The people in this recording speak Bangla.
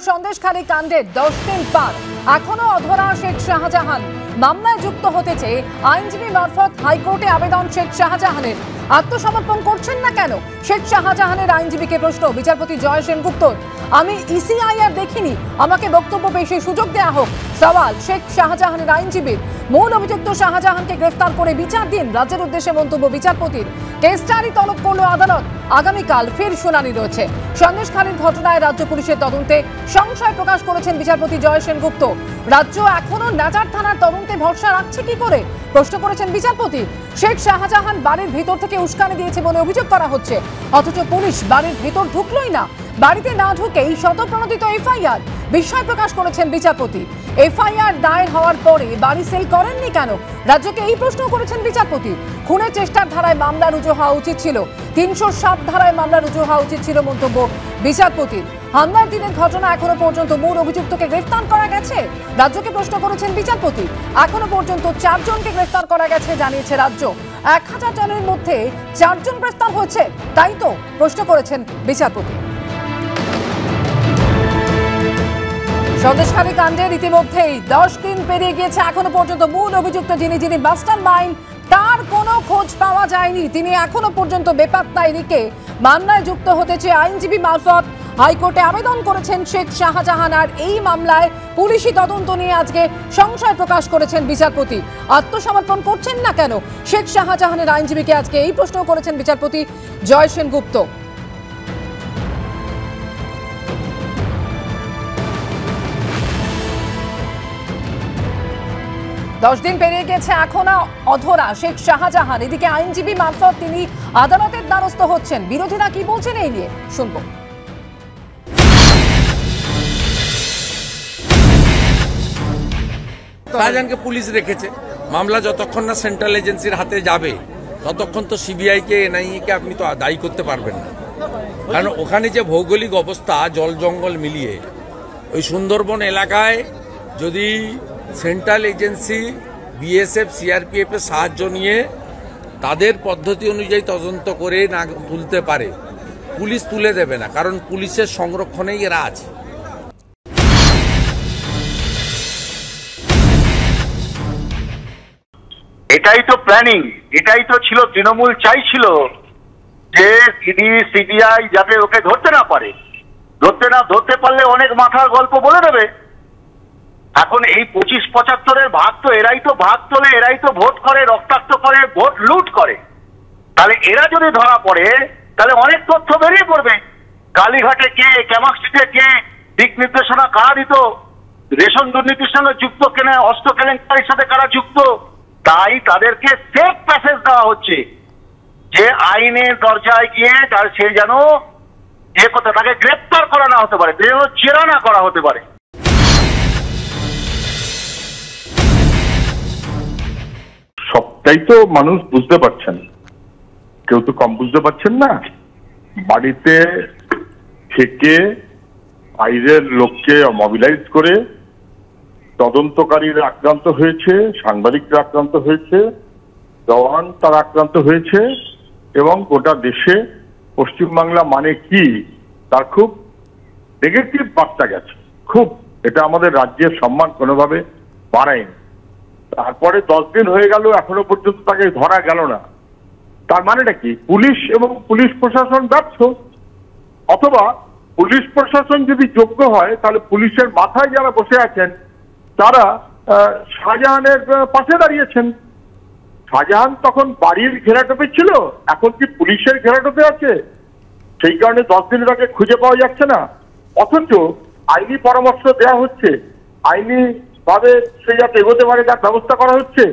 সন্দেশখালী কাণ্ডের 10 দিন পার, এখনো অধরা শেখ শাহজাহান। মামলায় যুক্ত হতে চেয়ে আইনজীবী মারফত হাইকোর্টে আবেদন শেখ শাহজাহানের। আত্মসমর্পণ করছেন না কেন শেখ শাহজাহানের আইনজীবীকে প্রশ্ন বিচারপতি জয় সেনগুপ্তর। আমি ইসিআইআর দেখিনি, আমাকে বক্তব্য পেশের সুযোগ দেয়া হোক, সওয়াল শেখ শাহজাহানের আইনজীবীর। মূল অভিযুক্ত শাহজাহানকে গ্রেফতার করে বিচার দিন, রাজ্যের উদ্দেশ্যে মন্তব্য বিচারপতির। কেস ডায়েরি তলব করল আদালত, আগামীকাল ফের শুনানি রয়েছে। সন্দেশখালীর ঘটনায় রাজ্য পুলিশের তদন্তে সংশয় প্রকাশ করেছেন বিচারপতি জয় সেনগুপ্ত। রাজ্য এখনো নাজার থানার তদন্তে ভরসা রাখছে কি করে প্রশ্ন করেছেন বিচারপতি। শেখ শাহজাহান বাড়ির ভিতর থেকে উস্কানি দিয়েছে বলে অভিযোগ করা হচ্ছে, অথচ পুলিশ বাড়ির ভিতর ঢুকলোই না। বাড়িতে না ঢুকেই স্বতঃপ্রণোদিত এফআইআর, বিস্ময় প্রকাশ করেছেন বিচারপতি। এফআইআর দায়ের হওয়ার পরে বাড়ি সিল করেননি কেন, রাজ্যকে এই প্রশ্ন করেছেন বিচারপতি। খুনের চেষ্টার ধারায় মামলা রুজু হওয়া উচিত ছিল, 307 ধারায় মামলা রুজু হওয়া উচিত ছিল মন্তব্য বিচারপতির। হামলার দিনের ঘটনা এখনো পর্যন্ত মূল অভিযুক্তকে গ্রেফতার করা গেছে, রাজ্যকে প্রশ্ন করেছেন বিচারপতি। এখনো পর্যন্ত 4 জনকে গ্রেফতার করা গেছে জানিয়েছে রাজ্য। 1000 জনের মধ্যে 4 জন গ্রেফতার হয়েছে, তাই তো প্রশ্ন করেছেন বিচারপতি। সন্দেশখালী কাণ্ডের ইতিমধ্যেই 10 দিন পেরিয়ে গিয়েছে, এখনো পর্যন্ত মূল অভিযুক্ত যিনি মাস্টার মাইন্ড, তার কোনো খোঁজ পাওয়া যায়নি। তিনি এখনো পর্যন্ত বেপাত্তায় রেখে মামলায় যুক্ত হতে চেয়ে আইনজীবী মারফত হাইকোর্টে আবেদন করেছেন শেখ শাহজাহান। আর এই মামলায় পুলিশি তদন্ত নিয়ে আজকে সংশয় প্রকাশ করেছেন বিচারপতি। আত্মসমর্পণ করছেন না কেন শেখ শাহজাহানের আইনজীবীকে আজকে এই প্রশ্ন করেছেন বিচারপতি জয় সেনগুপ্ত। 10 দিন পেরিয়ে গেছে, এখনো অধরা শেখ শাহজাহান। এদিকে আইনজীবী মারফত তিনি আদালতের দ্বারস্থ হচ্ছেন। বিরোধীরা কি বলছেন এই নিয়ে শুনব। শাহজাহানকে পুলিশ রেখেছে, মামলা যতক্ষণ না সেন্ট্রাল এজেন্সির হাতে যাবে ততক্ষণ তো সিবিআই কে এনআইএ কে আপনি তো দায়ী করতে পারবেন না। কারণ ওখানে যে ভৌগোলিক অবস্থা, জল জঙ্গল মিলিয়ে ওই সুন্দরবন এলাকায় যদি সেন্ট্রাল এজেন্সি বিএসএফ সিআরপিএফ এর সাহায্য নিয়ে তাদের পদ্ধতি অনুযায়ী তদন্ত করে না তুলতে পারে, পুলিশ তুলে দেবে না, কারণ পুলিশের সংরক্ষণেই এরা আছে। এটাই তো প্ল্যানিং, এটাই তো ছিল, তৃণমূল চাইছিল যে ইডি সিবিআই যাতে ওকে ধরতে না পারলে অনেক মাথার গল্প বলে দেবে। এখন এই 25-75-এর ভাগ তো এরাই তো ভাগ তোলে, এরাই তো ভোট করে, রক্তাক্ত করে, ভোট লুট করে। তাহলে এরা যদি ধরা পড়ে তাহলে অনেক তথ্য বেরিয়ে পড়বে। কালীঘাটে কে, ক্যামাক্সিতে কে, দিক নির্দেশনা কারা দিত, রেশন দুর্নীতির সঙ্গে যুক্ত কেনে, অস্ত্র কেলেঙ্কারির সাথে কারা যুক্ত। তাই তাদেরকে সেফ প্যাসেজ দেওয়া হচ্ছে যে আইনের দরজায় গিয়ে তার সে যেন যে কথা তাকে গ্রেপ্তার করা না হতে পারে, যেন জেরা না করা হতে পারে। সবটাই তো মানুষ বুঝতে পারছেন, কেউ তো কম বুঝতে পারছেন না। বাড়িতে থেকে বাইরের লোককে মোবিলাইজ করে তদন্তকারীরা আক্রান্ত হয়েছে, সাংবাদিকরা আক্রান্ত হয়েছে, জওয়ান তারা আক্রান্ত হয়েছে, এবং গোটা দেশে পশ্চিমবাংলা মানে কি তার খুব নেগেটিভ বার্তা গেছে। খুব, এটা আমাদের রাজ্যের সম্মান কোনোভাবে বাড়ায়নি। তারপরে 10 দিন হয়ে গেল, এখনো পর্যন্ত তাকে ধরা গেল না। তার মানেটা কি? পুলিশ এবং পুলিশ প্রশাসন ব্যর্থ, অথবা পুলিশ প্রশাসন যদি যোগ্য হয় তাহলে পুলিশের মাথায় যারা বসে আছেন তারা শাহজাহানের পাশে দাঁড়িয়েছেন। শাহজাহান তখন বাড়ির ঘেরাটোপে ছিল, এখন কি পুলিশের ঘেরাটোপে আছে? সেই কারণে 10 দিন তাকে খুঁজে পাওয়া যাচ্ছে না। অথচ আইনি পরামর্শ দেওয়া হচ্ছে, আইনি ভাবে সে যাতে এগোতে পারে তার ব্যবস্থা করা হচ্ছে।